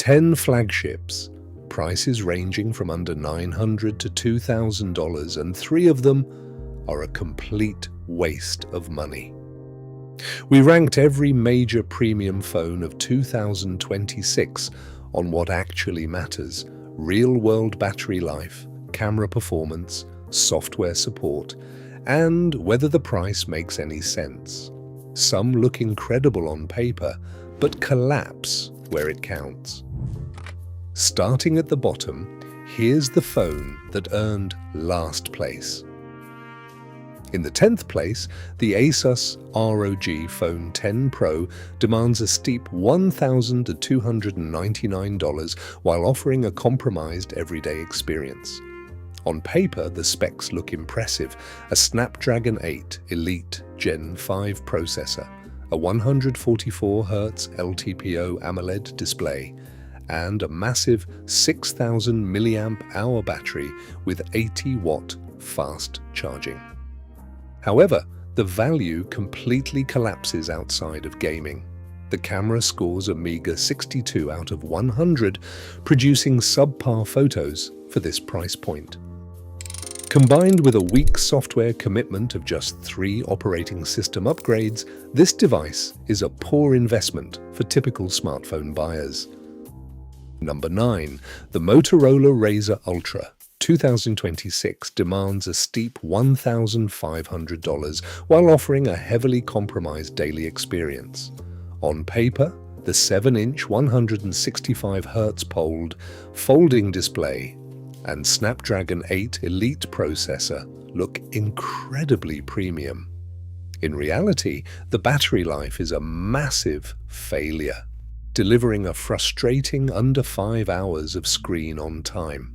10 flagships, prices ranging from under $900 to $2,000, and 3 of them are a complete waste of money. We ranked every major premium phone of 2026 on what actually matters: real-world battery life, camera performance, software support, and whether the price makes any sense. Some look incredible on paper, but collapse where it counts. Starting at the bottom, here's the phone that earned last place. In the 10th place, the Asus ROG Phone 10 Pro demands a steep $1,299 while offering a compromised everyday experience. On paper, the specs look impressive: a Snapdragon 8 Elite Gen 5 processor, a 144Hz LTPO AMOLED display, and a massive 6,000 mAh battery with 80-watt fast charging. However, the value completely collapses outside of gaming. The camera scores a meager 62 out of 100, producing subpar photos for this price point. Combined with a weak software commitment of just 3 operating system upgrades, this device is a poor investment for typical smartphone buyers. Number 9. The Motorola Razr Ultra 2026 demands a steep $1,500 while offering a heavily compromised daily experience. On paper, the 7-inch 165Hz folding display and Snapdragon 8 Elite processor look incredibly premium. In reality, the battery life is a massive failure, delivering a frustrating under 5 hours of screen on time.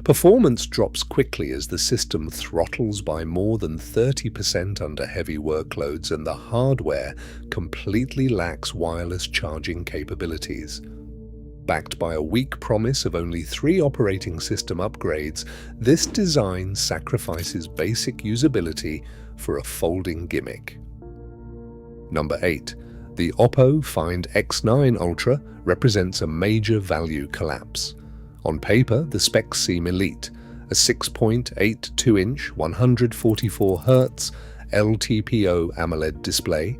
Performance drops quickly as the system throttles by more than 30% under heavy workloads, and the hardware completely lacks wireless charging capabilities. Backed by a weak promise of only 3 operating system upgrades, this design sacrifices basic usability for a folding gimmick. Number 8. The Oppo Find X9 Ultra represents a major value collapse. On paper, the specs seem elite: a 6.82-inch 144Hz LTPO AMOLED display,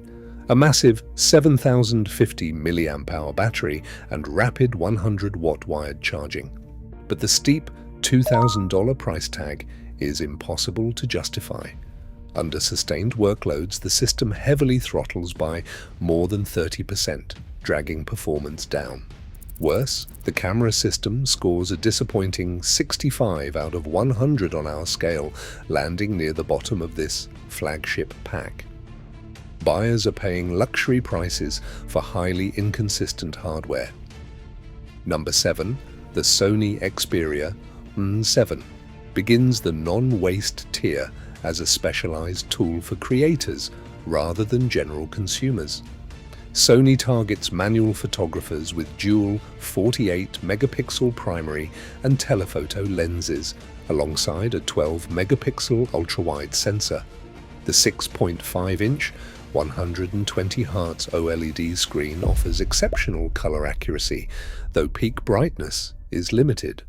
a massive 7,050 mAh battery, and rapid 100-watt wired charging. But the steep $2,000 price tag is impossible to justify. Under sustained workloads, the system heavily throttles by more than 30%, dragging performance down. Worse, the camera system scores a disappointing 65 out of 100 on our scale, landing near the bottom of this flagship pack. Buyers are paying luxury prices for highly inconsistent hardware. Number 7. The Sony Xperia M7 begins the non-waste tier as a specialized tool for creators rather than general consumers. Sony targets manual photographers with dual 48-megapixel primary and telephoto lenses, alongside a 12-megapixel ultra-wide sensor. The 6.5-inch 120Hz OLED screen offers exceptional color accuracy, though peak brightness is limited.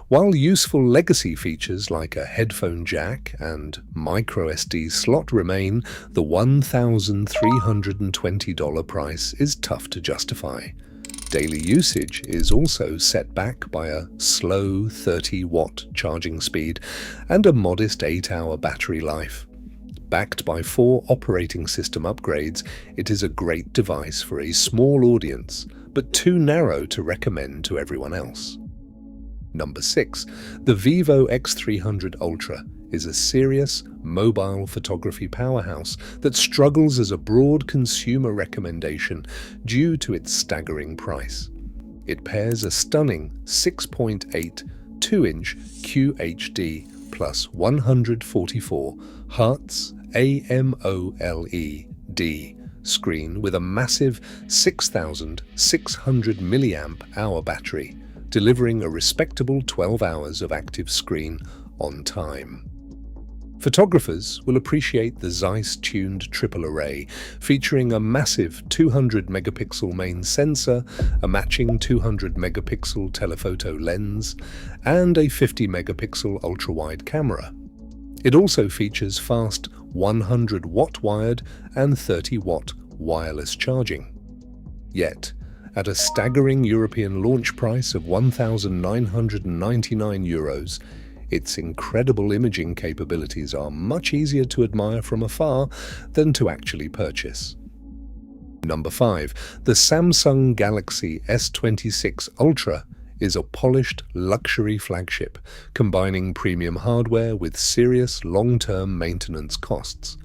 While useful legacy features like a headphone jack and microSD slot remain, the $1,320 price is tough to justify. Daily usage is also set back by a slow 30-watt charging speed and a modest 8-hour battery life. Backed by 4 operating system upgrades, it is a great device for a small audience, but too narrow to recommend to everyone else. Number 6. The Vivo X300 Ultra is a serious mobile photography powerhouse that struggles as a broad consumer recommendation due to its staggering price. It pairs a stunning 6.8 2-inch QHD plus 144Hz AMOLED screen with a massive 6,600 mAh battery, delivering a respectable 12 hours of active screen on time. Photographers will appreciate the Zeiss-tuned triple array, featuring a massive 200-megapixel main sensor, a matching 200-megapixel telephoto lens, and a 50-megapixel ultra-wide camera. It also features fast 100-watt wired and 30-watt wireless charging. Yet, at a staggering European launch price of €1,999, its incredible imaging capabilities are much easier to admire from afar than to actually purchase. Number 5. The Samsung Galaxy S26 Ultra is a polished luxury flagship, combining premium hardware with serious long-term maintenance costs.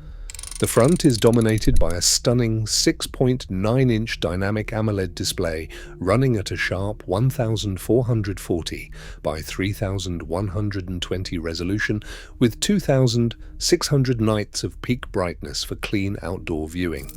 The front is dominated by a stunning 6.9-inch dynamic AMOLED display running at a sharp 1440 by 3120 resolution with 2600 nits of peak brightness for clean outdoor viewing.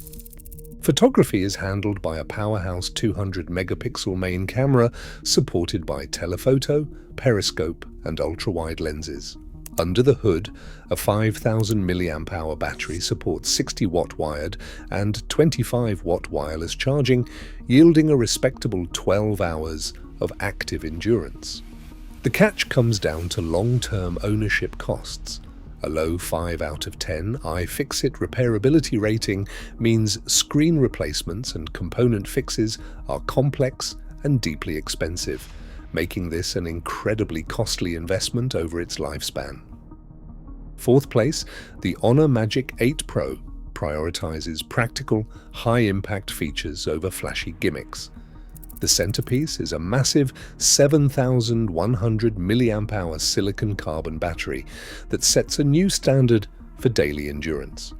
Photography is handled by a powerhouse 200-megapixel main camera supported by telephoto, periscope, and ultra-wide lenses. Under the hood, a 5000 mAh battery supports 60-watt wired and 25-watt wireless charging, yielding a respectable 12 hours of active endurance. The catch comes down to long-term ownership costs. A low 5 out of 10 iFixit repairability rating means screen replacements and component fixes are complex and deeply expensive, making this an incredibly costly investment over its lifespan. Fourth place, the Honor Magic 8 Pro prioritizes practical, high-impact features over flashy gimmicks. The centerpiece is a massive 7,100 mAh silicon carbon battery that sets a new standard for daily endurance.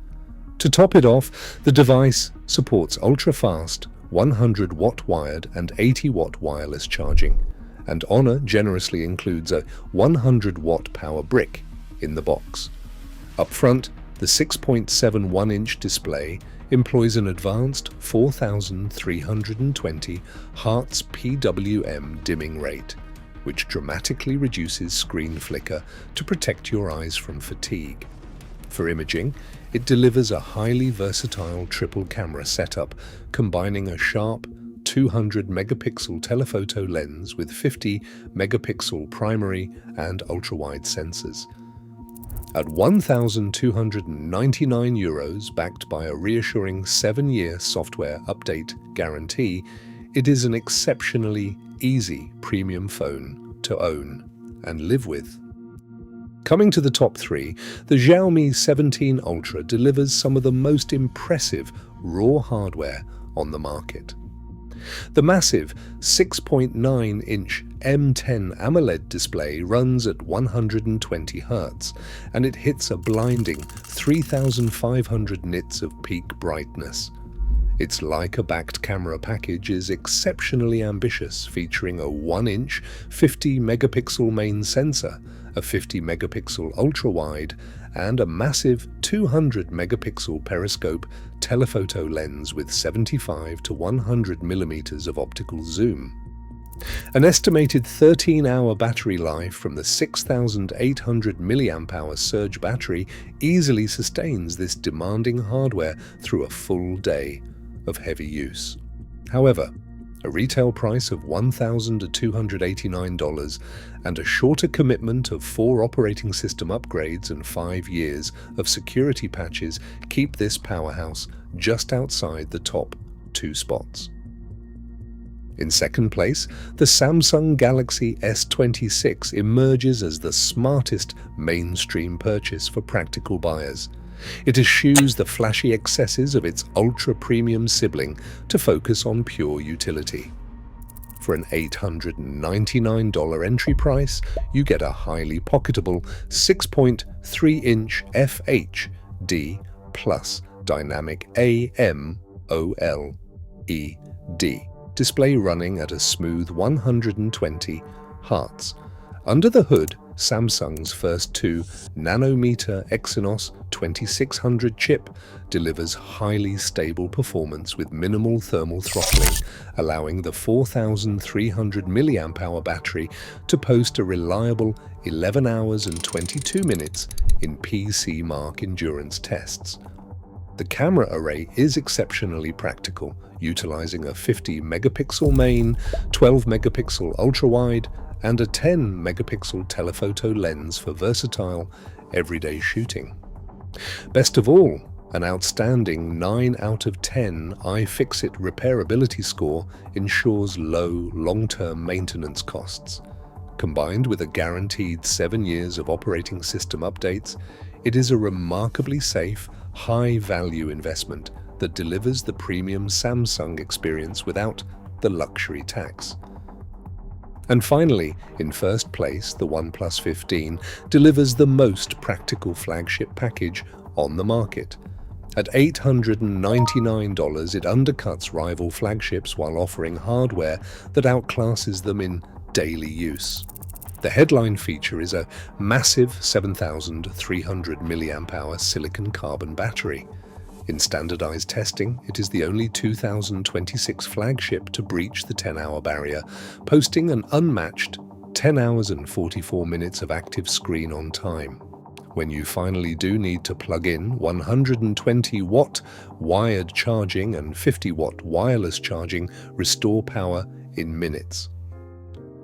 To top it off, the device supports ultra-fast 100-watt wired and 80-watt wireless charging, and Honor generously includes a 100-watt power brick in the box. Up front, the 6.71-inch display employs an advanced 4320 Hz PWM dimming rate, which dramatically reduces screen flicker to protect your eyes from fatigue. For imaging, it delivers a highly versatile triple camera setup, combining a sharp 200-megapixel telephoto lens with 50-megapixel primary and ultra-wide sensors. At €1,299, backed by a reassuring 7-year software update guarantee, it is an exceptionally easy premium phone to own and live with. Coming to the top 3, the Xiaomi 17 Ultra delivers some of the most impressive raw hardware on the market. The massive 6.9-inch M10 AMOLED display runs at 120 Hz, and it hits a blinding 3,500 nits of peak brightness. Its Leica-backed camera package is exceptionally ambitious, featuring a 1-inch 50-megapixel main sensor, a 50-megapixel ultra-wide, and a massive 200-megapixel periscope telephoto lens with 75 to 100 millimeters of optical zoom. An estimated 13-hour battery life from the 6,800 mAh surge battery easily sustains this demanding hardware through a full day of heavy use. However, a retail price of $1,289 and a shorter commitment of 4 operating system upgrades and 5 years of security patches keep this powerhouse just outside the top 2 spots. In second place, the Samsung Galaxy S26 emerges as the smartest mainstream purchase for practical buyers. It eschews the flashy excesses of its ultra-premium sibling to focus on pure utility. For an $899 entry price, you get a highly pocketable 6.3-inch FHD plus dynamic AMOLED display running at a smooth 120 Hz. Under the hood, Samsung's first 2-nanometer Exynos 2600 chip delivers highly stable performance with minimal thermal throttling, allowing the 4,300 mAh battery to post a reliable 11 hours and 22 minutes in PC Mark endurance tests. The camera array is exceptionally practical, utilizing a 50-megapixel main, 12-megapixel ultra-wide, and a 10-megapixel telephoto lens for versatile, everyday shooting. Best of all, an outstanding 9 out of 10 iFixit repairability score ensures low, long-term maintenance costs. Combined with a guaranteed 7 years of operating system updates, it is a remarkably safe, high-value investment that delivers the premium Samsung experience without the luxury tax. And finally, in first place, the OnePlus 15 delivers the most practical flagship package on the market. At $899, it undercuts rival flagships while offering hardware that outclasses them in daily use. The headline feature is a massive 7,300 mAh silicon carbon battery. In standardized testing, it is the only 2026 flagship to breach the 10-hour barrier, posting an unmatched 10 hours and 44 minutes of active screen on time. When you finally do need to plug in, 120-watt wired charging and 50-watt wireless charging restore power in minutes.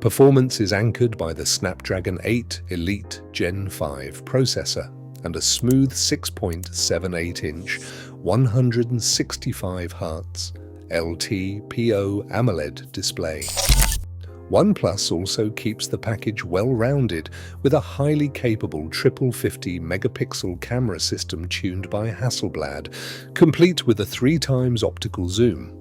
Performance is anchored by the Snapdragon 8 Elite Gen 5 processor and a smooth 6.78-inch 165Hz LTPO AMOLED display. OnePlus also keeps the package well-rounded with a highly capable triple 50-megapixel camera system tuned by Hasselblad, complete with a 3x optical zoom.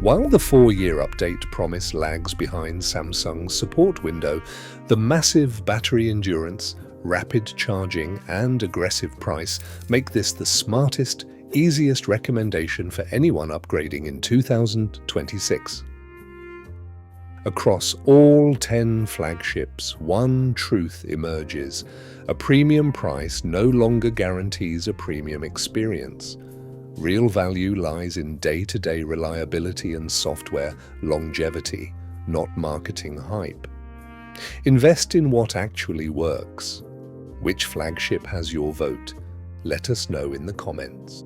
While the 4-year update promise lags behind Samsung's support window, the massive battery endurance, rapid charging, and aggressive price make this the smartest, easiest recommendation for anyone upgrading in 2026. Across all 10 flagships, one truth emerges: a premium price no longer guarantees a premium experience. Real value lies in day-to-day reliability and software longevity, not marketing hype. Invest in what actually works. Which flagship has your vote? Let us know in the comments.